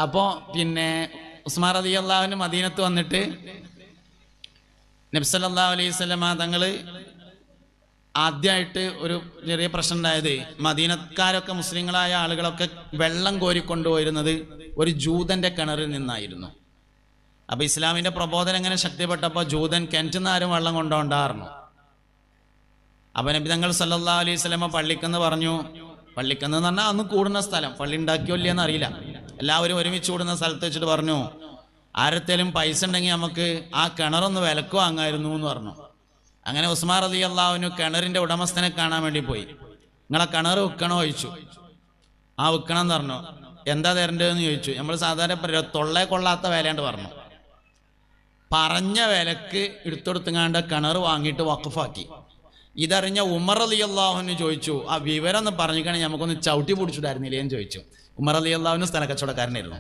അപ്പോൾ പിന്നെ ഉസ്മാൻ റളിയല്ലാഹു മദീനത്ത് വന്നിട്ട് നബി സല്ലല്ലാഹു അലൈഹി വസല്ലമ തങ്ങൾ ആദ്യമായിട്ട് ഒരു ചെറിയ പ്രശ്നം ഉണ്ടായത്, മദീനക്കാരൊക്കെ മുസ്ലിങ്ങളായ ആളുകളൊക്കെ വെള്ളം കോരിക്കൊണ്ടുപോയിരുന്നത് ഒരു ജൂതന്റെ കിണറിൽ നിന്നായിരുന്നു. അപ്പൊ ഇസ്ലാമിന്റെ പ്രബോധനം എങ്ങനെ ശക്തിപ്പെട്ടപ്പോൾ ജൂതൻ കിണറ്റിൽ നിന്ന് ആരും വെള്ളം കൊണ്ടുപോണ്ടായിരുന്നു. അപ്പൊ നബി തങ്ങൾ സല്ലല്ലാഹു അലൈഹി വസല്ലമ പള്ളിക്കെന്ന് പറഞ്ഞു. പള്ളിക്കെന്ന് പറഞ്ഞാൽ അന്ന് കൂടുന്ന സ്ഥലം, പള്ളി ഉണ്ടാക്കിയോ ഇല്ലയെന്ന് അറിയില്ല, എല്ലാവരും ഒരുമിച്ച് കൂടുന്ന സ്ഥലത്ത് വെച്ചിട്ട് പറഞ്ഞു, ആരത്തേലും പൈസ ഉണ്ടെങ്കിൽ നമുക്ക് ആ കിണറൊന്ന് വിലക്ക് വാങ്ങായിരുന്നു എന്ന് പറഞ്ഞു. അങ്ങനെ ഉസ്മാൻ റളിയല്ലാഹു കിണറിന്റെ ഉടമസ്ഥനെ കാണാൻ വേണ്ടി പോയി. നിങ്ങളെ കിണർ വിൽക്കണോ ചോദിച്ചു. ആ വിൽക്കണം എന്ന് പറഞ്ഞു. എന്താ തരേണ്ടതെന്ന് ചോദിച്ചു. നമ്മൾ സാധാരണ തൊള്ളേ കൊള്ളാത്ത വിലയാണ്ട് പറഞ്ഞു. പറഞ്ഞ വിലക്ക് എടുത്തെടുത്തുങ്ങാണ്ട് കിണർ വാങ്ങിയിട്ട് വഖഫാക്കി. ഇതറിഞ്ഞ ഉമർ റളിയല്ലാഹു ചോദിച്ചു, ആ വിവരം ഒന്ന് പറഞ്ഞിക്കണെങ്കിൽ നമുക്കൊന്ന് ചവിട്ടി പിടിച്ചിട്ടായിരുന്നില്ലേ എന്ന് ചോദിച്ചു. ഉമർ റളിയല്ലാഹു സ്ഥലക്കച്ചവടക്കാരനായിരുന്നു.